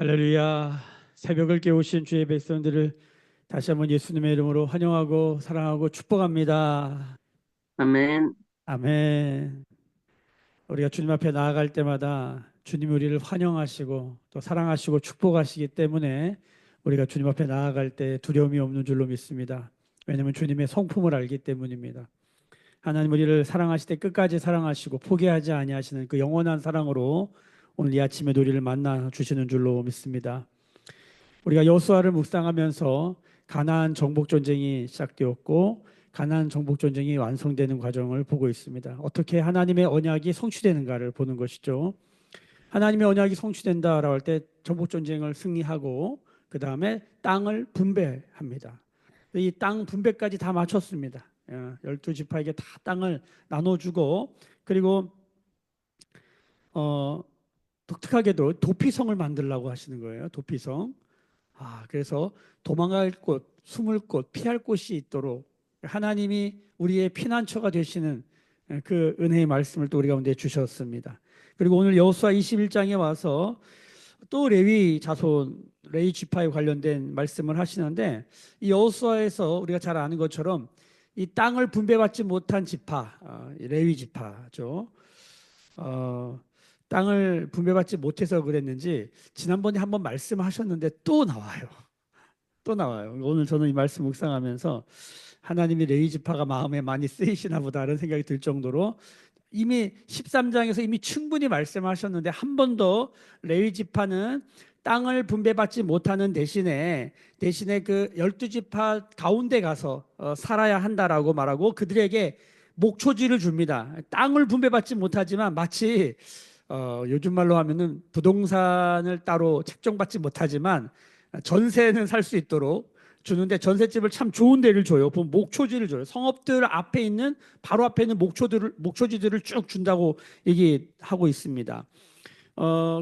할렐루야. 새벽을 깨우신 주의 백성들을 다시 한번 예수님의 이름으로 환영하고 사랑하고 축복합니다. 아멘. 아멘. 우리가 주님 앞에 나아갈 때마다 주님이 우리를 환영하시고 또 사랑하시고 축복하시기 때문에 우리가 주님 앞에 나아갈 때 두려움이 없는 줄로 믿습니다. 왜냐하면 주님의 성품을 알기 때문입니다. 하나님 우리를 사랑하실 때 끝까지 사랑하시고 포기하지 아니하시는 그 영원한 사랑으로 오늘 이 아침에 우리를 만나 주시는 줄로 믿습니다. 우리가 여호수아를 묵상하면서 가나안 정복 전쟁이 시작되었고 가나안 정복 전쟁이 완성되는 과정을 보고 있습니다. 어떻게 하나님의 언약이 성취되는가를 보는 것이죠. 하나님의 언약이 성취된다라고 할 때 정복 전쟁을 승리하고 그 다음에 땅을 분배합니다. 이 땅 분배까지 다 마쳤습니다. 12지파에게 다 땅을 나눠주고 그리고 어, 독특하게도 도피성을 만들라고 하시는 거예요. 도피성. 그래서 도망갈 곳, 숨을 곳, 피할 곳이 있도록 하나님이 우리의 피난처가 되시는 그 은혜의 말씀을 또 우리 가운데 주셨습니다. 그리고 오늘 여호수아 21장에 와서 또 레위 자손, 레위 지파에 관련된 말씀을 하시는데 이 여호수아에서 우리가 잘 아는 것처럼 이 땅을 분배받지 못한 지파, 레위 지파죠. 땅을 분배받지 못해서 그랬는지 지난번에 한번 말씀하셨는데 또 나와요. 또 나와요. 오늘 저는 이 말씀 묵상하면서 하나님이 레위 지파가 마음에 많이 쓰이시나 보다라는 생각이 들 정도로 이미 13장에서 이미 충분히 말씀하셨는데 한 번 더 레위 지파는 땅을 분배받지 못하는 대신에 그 12지파 가운데 가서 살아야 한다라고 말하고 그들에게 목초지를 줍니다. 땅을 분배받지 못하지만 마치 요즘 말로 하면은 부동산을 따로 책정받지 못하지만 전세는 살 수 있도록 주는데 전셋집을 참 좋은 데를 줘요. 보면 목초지를 줘요. 성읍들 앞에 있는 바로 앞에 있는 목초지들을 쭉 준다고 얘기하고 있습니다.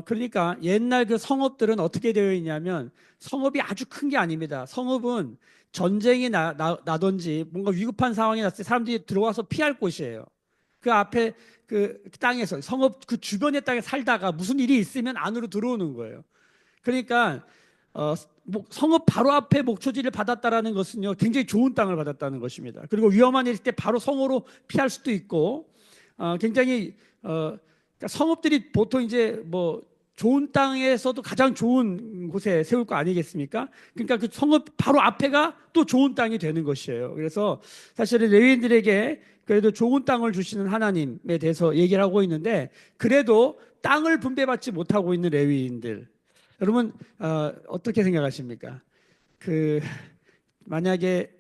그러니까 옛날 그 성읍들은 어떻게 되어 있냐면 성읍이 아주 큰 게 아닙니다. 성읍은 전쟁이 나든지 뭔가 위급한 상황이 났을 때 사람들이 들어와서 피할 곳이에요. 그 앞에 그 땅에서 성읍 그 주변의 땅에 살다가 무슨 일이 있으면 안으로 들어오는 거예요. 그러니까 성읍 바로 앞에 목초지를 받았다라는 것은요 굉장히 좋은 땅을 받았다는 것입니다. 그리고 위험한 일 있을 때 바로 성으로 피할 수도 있고 굉장히 그러니까 성읍들이 보통 이제 뭐 좋은 땅에서도 가장 좋은 곳에 세울 거 아니겠습니까? 그러니까 그 성읍 바로 앞에가 또 좋은 땅이 되는 것이에요. 그래서 사실은 레위인들에게 그래도 좋은 땅을 주시는 하나님에 대해서 얘기를 하고 있는데 그래도 땅을 분배받지 못하고 있는 레위인들 여러분 어떻게 생각하십니까? 그 만약에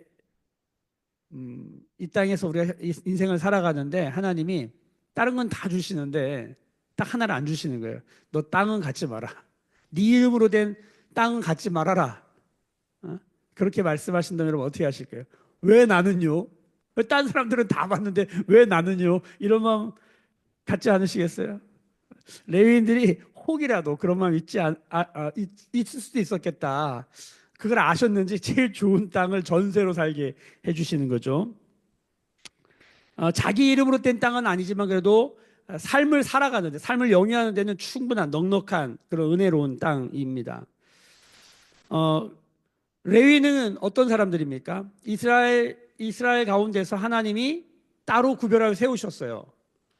이 땅에서 우리가 인생을 살아가는데 하나님이 다른 건 다 주시는데 딱 하나를 안 주시는 거예요. 너 땅은 갖지 마라. 네 이름으로 된 땅은 갖지 말아라. 그렇게 말씀하신다면 여러분 어떻게 하실까요? 왜 나는요? 왜 딴 사람들은 다 받는데 왜 나는요? 이런 마음 갖지 않으시겠어요? 레위인들이 혹이라도 그런 마음 있을 수도 있었겠다. 그걸 아셨는지 제일 좋은 땅을 전세로 살게 해주시는 거죠. 자기 이름으로 된 땅은 아니지만 그래도 삶을 살아가는데 삶을 영위하는 데는 충분한 넉넉한 그런 은혜로운 땅입니다. 레위는 어떤 사람들입니까? 이스라엘 가운데서 하나님이 따로 구별하여 세우셨어요.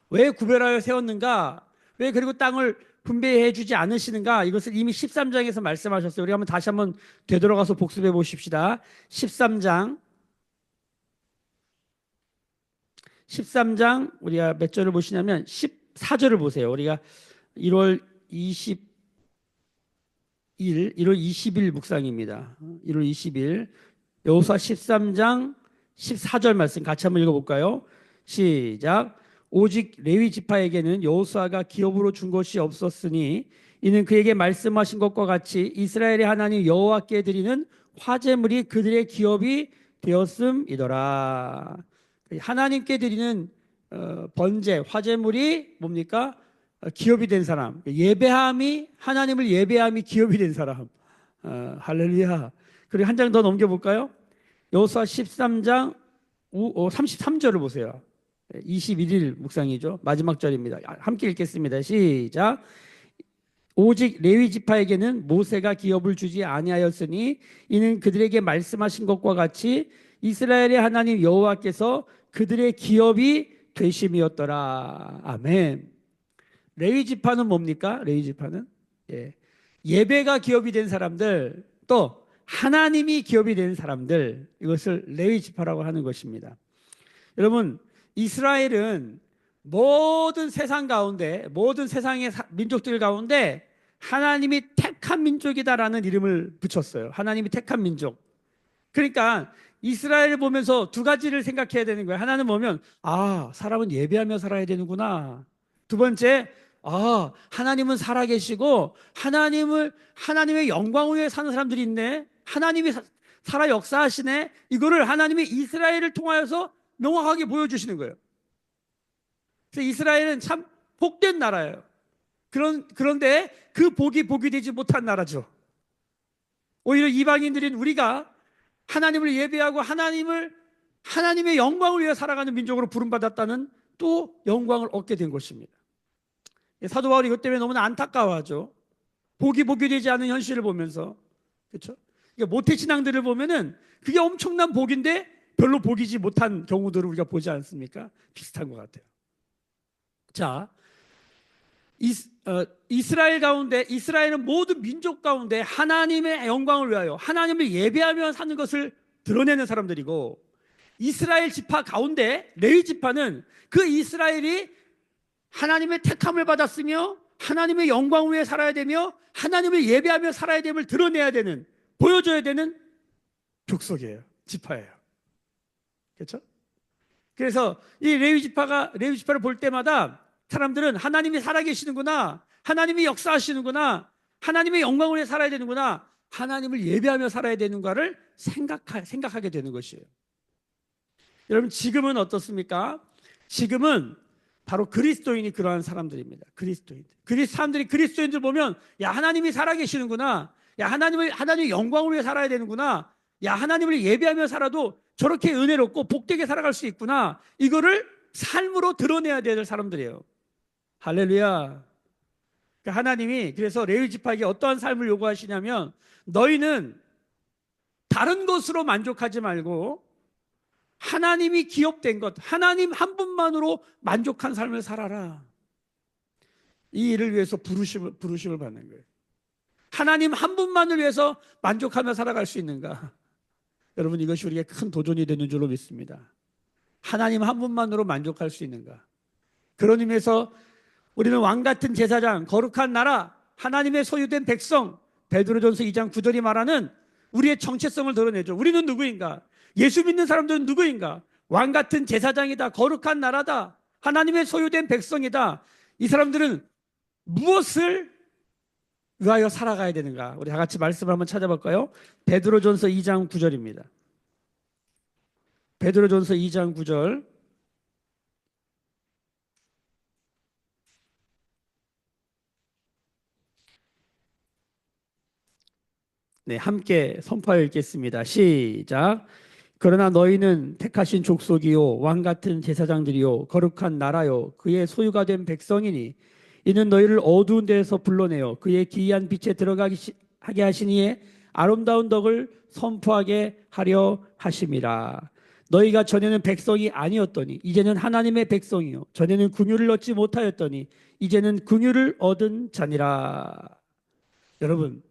왜 구별하여 세웠는가? 왜 그리고 땅을 분배해 주지 않으시는가? 이것을 이미 13장에서 말씀하셨어요. 우리 다시 한번 되돌아가서 복습해 보십시다. 13장 우리가 몇 절을 보시냐면 14절을 보세요. 우리가 1월 20일 1월 20일 묵상입니다. 1월 20일 여호수아 13장 14절 말씀 같이 한번 읽어볼까요? 시작. 오직 레위 지파에게는 여호수아가 기업으로 준 것이 없었으니 이는 그에게 말씀하신 것과 같이 이스라엘의 하나님 여호와께 드리는 화제물이 그들의 기업이 되었음이더라. 하나님께 드리는 번제 화제물이 뭡니까? 기업이 된 사람. 예배함이 하나님을 예배함이 기업이 된 사람. 할렐루야. 그리고 한 장 더 넘겨볼까요? 여호수아 13장 33절을 보세요. 21일 묵상이죠. 마지막 절입니다. 함께 읽겠습니다. 시작. 오직 레위 지파에게는 모세가 기업을 주지 아니하였으니 이는 그들에게 말씀하신 것과 같이 이스라엘의 하나님 여호와께서 그들의 기업이 되심이었더라. 아멘. 레위 지파는 뭡니까? 레위 지파는 예배가 기업이 된 사람들, 또 하나님이 기업이 된 사람들, 이것을 레위 지파라고 하는 것입니다. 여러분, 이스라엘은 모든 세상 가운데, 모든 세상의 민족들 가운데 하나님이 택한 민족이다라는 이름을 붙였어요. 하나님이 택한 민족. 그러니까 이스라엘을 보면서 두 가지를 생각해야 되는 거예요. 하나는 보면, 아, 사람은 예배하며 살아야 되는구나. 두 번째, 아, 하나님은 살아계시고 하나님의 영광 위에 사는 사람들이 있네. 하나님이 살아 역사하시네. 이거를 하나님이 이스라엘을 통하여서 명확하게 보여주시는 거예요. 그래서 이스라엘은 참 복된 나라예요. 그런데 그 복이 되지 못한 나라죠. 오히려 이방인들인 우리가 하나님을 예배하고 하나님의 영광을 위해 살아가는 민족으로 부름받았다는 또 영광을 얻게 된 것입니다. 사도 바울이 이것 때문에 너무나 안타까워하죠. 복이 되지 않은 현실을 보면서. 그렇죠? 그러니까 모태신앙들을 보면은 그게 엄청난 복인데 별로 복이지 못한 경우들을 우리가 보지 않습니까? 비슷한 것 같아요. 자, 이스라엘은 모든 민족 가운데 하나님의 영광을 위하여 하나님을 예배하며 사는 것을 드러내는 사람들이고, 이스라엘 지파 가운데 레위 지파는 그 이스라엘이 하나님의 택함을 받았으며 하나님의 영광을 위해 살아야 되며 하나님을 예배하며 살아야 됨을 드러내야 되는, 보여줘야 되는 족속이에요. 지파예요. 그렇죠? 그래서 이 레위 지파를 볼 때마다 사람들은 하나님이 살아계시는구나, 하나님이 역사하시는구나, 하나님의 영광을 위해 살아야 되는구나, 하나님을 예배하며 살아야 되는가를 생각하게 되는 것이에요. 여러분, 지금은 어떻습니까? 지금은 바로 그리스도인이 그러한 사람들입니다. 사람들이 그리스도인들 보면, 야, 하나님이 살아계시는구나, 야, 하나님의 영광을 위해 살아야 되는구나, 야, 하나님을 예배하며 살아도 저렇게 은혜롭고 복되게 살아갈 수 있구나, 이거를 삶으로 드러내야 될 사람들이에요. 할렐루야. 하나님이 그래서 레위 지파에게 어떠한 삶을 요구하시냐면, 너희는 다른 것으로 만족하지 말고 하나님이 기업된 것, 하나님 한 분만으로 만족한 삶을 살아라. 이 일을 위해서 부르심을 받는 거예요. 하나님 한 분만을 위해서 만족하며 살아갈 수 있는가? 여러분, 이것이 우리에게 큰 도전이 되는 줄로 믿습니다. 하나님 한 분만으로 만족할 수 있는가? 그런 의미에서 우리는 왕같은 제사장, 거룩한 나라, 하나님의 소유된 백성, 베드로전서 2장 9절이 말하는 우리의 정체성을 드러내죠. 우리는 누구인가? 예수 믿는 사람들은 누구인가? 왕같은 제사장이다, 거룩한 나라다, 하나님의 소유된 백성이다. 이 사람들은 무엇을 위하여 살아가야 되는가? 우리 다 같이 말씀을 한번 찾아볼까요? 베드로전서 2장 9절입니다. 베드로전서 2장 9절. 네, 함께 선포하여 읽겠습니다. 시작. 그러나 너희는 택하신 족속이요 왕같은 제사장들이요 거룩한 나라요 그의 소유가 된 백성이니 이는 너희를 어두운 데에서 불러내어 그의 기이한 빛에 들어가게 하게 하시니에 아름다운 덕을 선포하게 하려 하심이라. 너희가 전에는 백성이 아니었더니 이제는 하나님의 백성이요 전에는 긍휼을 얻지 못하였더니 이제는 긍휼을 얻은 자니라. 여러분,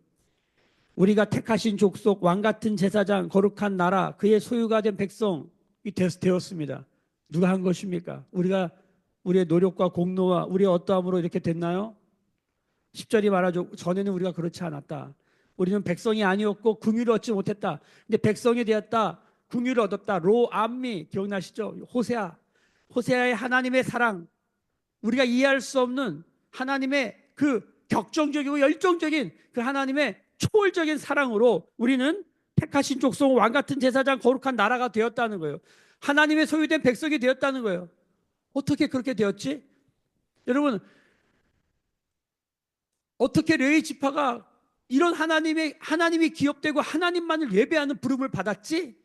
우리가 택하신 족속, 왕같은 제사장, 거룩한 나라, 그의 소유가 된 백성이 되었습니다. 누가 한 것입니까? 우리의 노력과 공로와 우리의 어떠함으로 이렇게 됐나요? 10절이 말하죠. 전에는 우리가 그렇지 않았다. 우리는 백성이 아니었고 긍휼을 얻지 못했다. 근데 백성이 되었다. 긍휼을 얻었다. 로암미 기억나시죠? 호세아의 하나님의 사랑, 우리가 이해할 수 없는 하나님의 그 격정적이고 열정적인 그 하나님의 초월적인 사랑으로 우리는 택하신 족속, 왕같은 제사장, 거룩한 나라가 되었다는 거예요. 하나님의 소유된 백성이 되었다는 거예요. 어떻게 그렇게 되었지? 여러분, 어떻게 레위 지파가 이런 하나님이 기업되고 하나님만을 예배하는 부름을 받았지?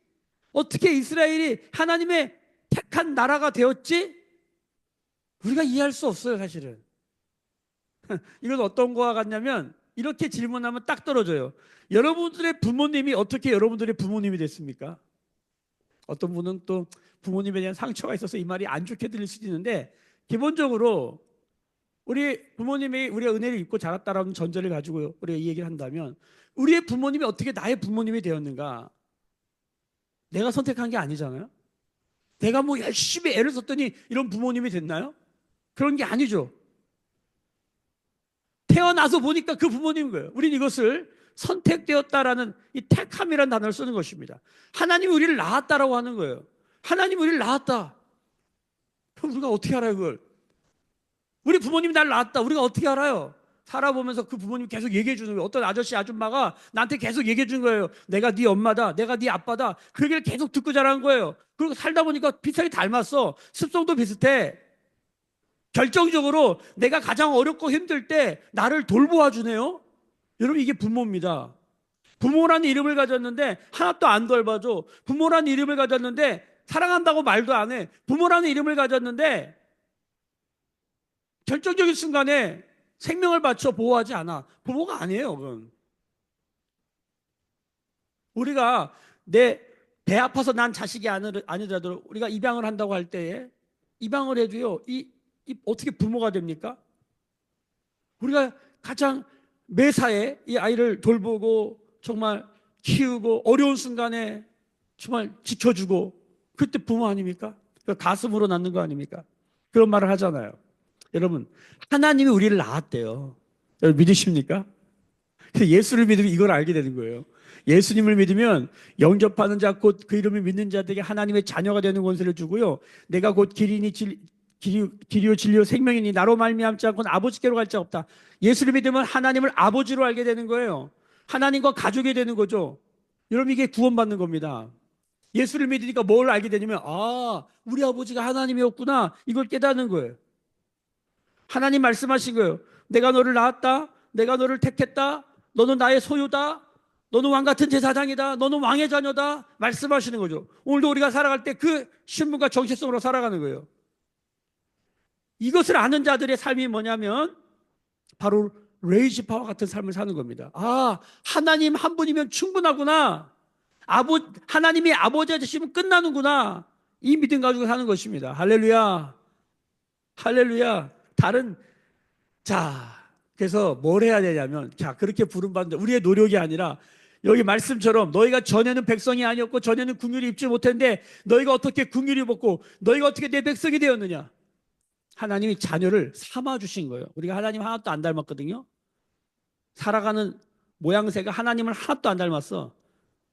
어떻게 이스라엘이 하나님의 택한 나라가 되었지? 우리가 이해할 수 없어요, 사실은. 이건 어떤 거와 같냐면 이렇게 질문하면 딱 떨어져요. 여러분들의 부모님이 어떻게 여러분들의 부모님이 됐습니까? 어떤 분은 또 부모님에 대한 상처가 있어서 이 말이 안 좋게 들릴 수도 있는데 기본적으로 우리 부모님이 우리가 은혜를 입고 자랐다라는 전제를 가지고 우리가 이 얘기를 한다면 우리의 부모님이 어떻게 나의 부모님이 되었는가? 내가 선택한 게 아니잖아요. 내가 뭐 열심히 애를 썼더니 이런 부모님이 됐나요? 그런 게 아니죠. 태어나서 보니까 그 부모님인 거예요. 우리는 이것을 선택되었다라는 이 택함이라는 단어를 쓰는 것입니다. 하나님이 우리를 낳았다라고 하는 거예요. 하나님이 우리를 낳았다. 그럼 우리가 어떻게 알아요, 그걸? 우리 부모님이 날 낳았다. 우리가 어떻게 알아요? 살아보면서 그 부모님 계속 얘기해 주는 거예요. 어떤 아저씨, 아줌마가 나한테 계속 얘기해 주는 거예요. 내가 네 엄마다. 내가 네 아빠다. 그 얘기를 계속 듣고 자라는 거예요. 그리고 살다 보니까 비슷하게 닮았어. 습성도 비슷해. 결정적으로 내가 가장 어렵고 힘들 때 나를 돌보아 주네요. 여러분 이게 부모입니다. 부모라는 이름을 가졌는데 하나도 안 돌봐줘. 부모라는 이름을 가졌는데 사랑한다고 말도 안 해. 부모라는 이름을 가졌는데 결정적인 순간에 생명을 바쳐 보호하지 않아. 부모가 아니에요, 그건. 우리가 내 배 아파서 난 자식이 아니더라도 우리가 입양을 한다고 할 때에 입양을 해도요, 이 어떻게 부모가 됩니까? 우리가 가장 매사에 이 아이를 돌보고 정말 키우고 어려운 순간에 정말 지켜주고 그때 부모 아닙니까? 가슴으로 낳는 거 아닙니까? 그런 말을 하잖아요. 여러분, 하나님이 우리를 낳았대요. 여러분 믿으십니까? 그래서 예수를 믿으면 이걸 알게 되는 거예요. 예수님을 믿으면 영접하는 자 곧 그 이름을 믿는 자들에게 하나님의 자녀가 되는 권세를 주고요. 내가 곧 길이요 진리요 생명이니 나로 말미암지 않고는 아버지께로 갈 자 없다. 예수를 믿으면 하나님을 아버지로 알게 되는 거예요. 하나님과 가족이 되는 거죠. 여러분 이게 구원받는 겁니다. 예수를 믿으니까 뭘 알게 되냐면 우리 아버지가 하나님이었구나 이걸 깨닫는 거예요. 하나님 말씀하신 거예요. 내가 너를 낳았다. 내가 너를 택했다. 너는 나의 소유다. 너는 왕 같은 제사장이다. 너는 왕의 자녀다. 말씀하시는 거죠. 오늘도 우리가 살아갈 때 그 신분과 정체성으로 살아가는 거예요. 이것을 아는 자들의 삶이 뭐냐면 바로 레이지파와 같은 삶을 사는 겁니다. 하나님 한 분이면 충분하구나. 하나님이 아버지 되시면 끝나는구나. 이 믿음 가지고 사는 것입니다. 할렐루야. 할렐루야. 자, 그래서 뭘 해야 되냐면, 자, 그렇게 부름받는데 우리의 노력이 아니라 여기 말씀처럼 너희가 전에는 백성이 아니었고 전에는 긍휼이 입지 못했는데 너희가 어떻게 긍휼이 입었고 너희가 어떻게 내 백성이 되었느냐? 하나님이 자녀를 삼아 주신 거예요. 우리가 하나님 하나도 안 닮았거든요. 살아가는 모양새가 하나님을 하나도 안 닮았어.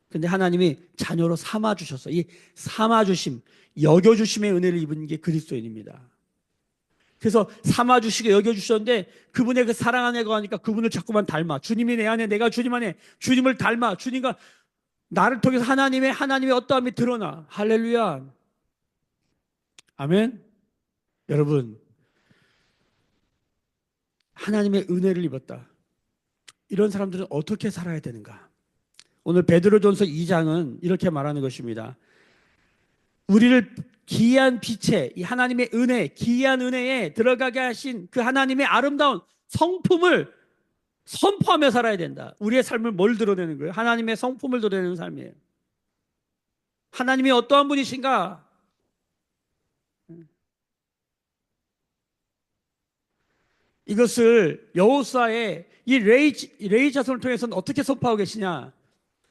근데 하나님이 자녀로 삼아 주셨어. 이 삼아 주심, 여겨 주심의 은혜를 입은 게 그리스도인입니다. 그래서 삼아 주시고 여겨 주셨는데 그분의 그 사랑하는 애가 하니까 그분을 자꾸만 닮아. 주님이 내 안에 내가 주님 안에 주님을 닮아. 주님과 나를 통해서 하나님의 어떠함이 드러나. 할렐루야. 아멘. 여러분 하나님의 은혜를 입었다. 이런 사람들은 어떻게 살아야 되는가? 오늘 베드로전서 2장은 이렇게 말하는 것입니다. 우리를 기이한 빛에 이 하나님의 은혜, 기이한 은혜에 들어가게 하신 그 하나님의 아름다운 성품을 선포하며 살아야 된다. 우리의 삶을 뭘 드러내는 거예요? 하나님의 성품을 드러내는 삶이에요. 하나님이 어떠한 분이신가? 이것을 여호수아의 이 레이 자손을 통해서는 어떻게 선포하고 계시냐?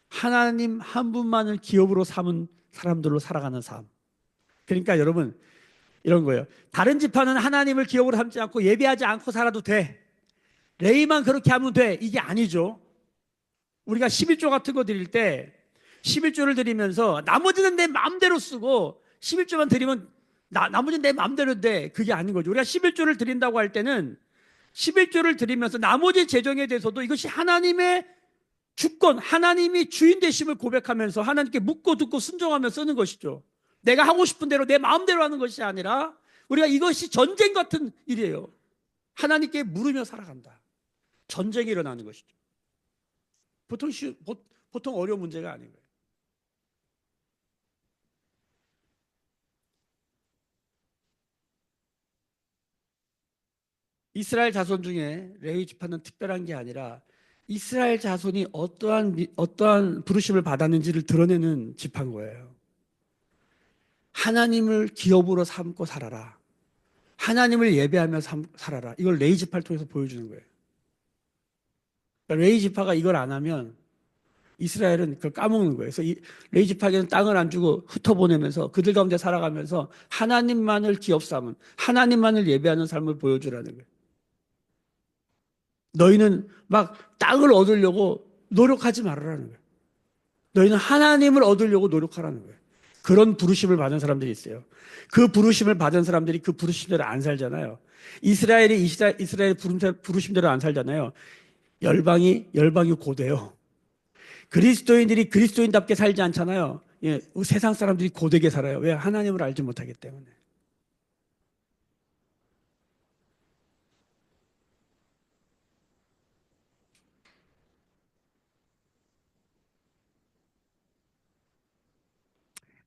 하나님 한 분만을 기업으로 삼은 사람들로 살아가는 삶. 그러니까 여러분 이런 거예요. 다른 지파는 하나님을 기업으로 삼지 않고 예배하지 않고 살아도 돼. 레이만 그렇게 하면 돼. 이게 아니죠. 우리가 11조 같은 거 드릴 때 11조를 드리면서 나머지는 내 마음대로 쓰고 11조만 드리면 나머지는 내 마음대로 돼. 그게 아닌 거죠. 우리가 11조를 드린다고 할 때는 11조를 드리면서 나머지 재정에 대해서도 이것이 하나님의 주권, 하나님이 주인 되심을 고백하면서 하나님께 묻고 듣고 순종하며 쓰는 것이죠. 내가 하고 싶은 대로 내 마음대로 하는 것이 아니라 우리가 이것이 전쟁 같은 일이에요. 하나님께 물으며 살아간다. 전쟁이 일어나는 것이죠. 보통 어려운 문제가 아닌 거예요. 이스라엘 자손 중에 레위 지파는 특별한 게 아니라 이스라엘 자손이 어떠한 부르심을 받았는지를 드러내는 지파인 거예요. 하나님을 기업으로 삼고 살아라. 하나님을 예배하며 살아라. 이걸 레위 지파를 통해서 보여주는 거예요. 그러니까 레위 지파가 이걸 안 하면 이스라엘은 그걸 까먹는 거예요. 그래서 레위 지파에게는 땅을 안 주고 흩어보내면서 그들 가운데 살아가면서 하나님만을 기업 삼은, 하나님만을 예배하는 삶을 보여주라는 거예요. 너희는 막 땅을 얻으려고 노력하지 말라는 거예요. 너희는 하나님을 얻으려고 노력하라는 거예요. 그런 부르심을 받은 사람들이 있어요. 그 부르심을 받은 사람들이 그 부르심대로 안 살잖아요. 이스라엘이 이스라엘 부르심대로 안 살잖아요. 열방이 고돼요. 그리스도인들이 그리스도인답게 살지 않잖아요. 예, 세상 사람들이 고되게 살아요. 왜? 하나님을 알지 못하기 때문에.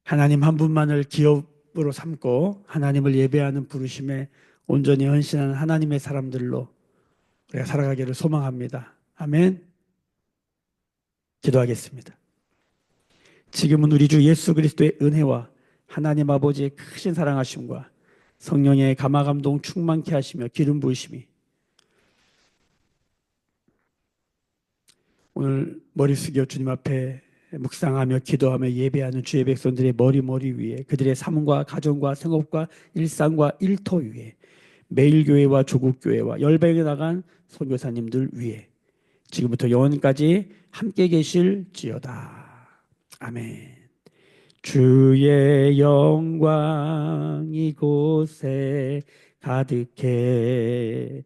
하나님 한 분만을 기업으로 삼고 하나님을 예배하는 부르심에 온전히 헌신하는 하나님의 사람들로 우리가 살아가기를 소망합니다. 아멘. 기도하겠습니다. 지금은 우리 주 예수 그리스도의 은혜와 하나님 아버지의 크신 사랑하심과 성령의 감화감동 충만케 하시며 기름 부으심이 오늘 머리 숙여 주님 앞에 묵상하며 기도하며 예배하는 주의 백성들의 머리 위에 그들의 삶과 가정과 생업과 일상과 일터 위에 매일교회와 조국교회와 열방에 나간 선교사님들 위에 지금부터 영원까지 함께 계실지어다. 아멘. 주의 영광 이곳에 가득해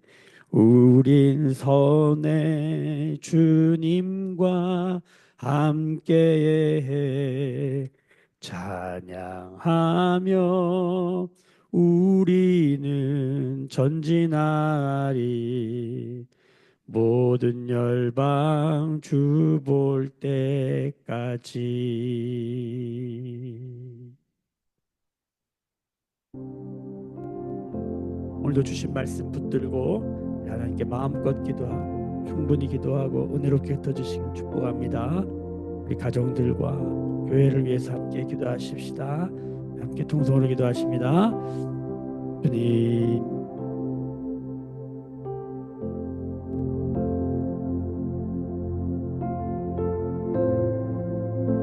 우린 선의 주님과 함께해 찬양하며 우리는 전진하리 모든 열방 주 볼 때까지. 오늘도 주신 말씀 붙들고 하나님께 마음껏 기도하고 충분히 기도하고 은혜롭게 흩어주시길 축복합니다. 우리 가정들과 교회를 위해서 함께 기도하십시다. 함께 통성으로 기도하십니다. 주님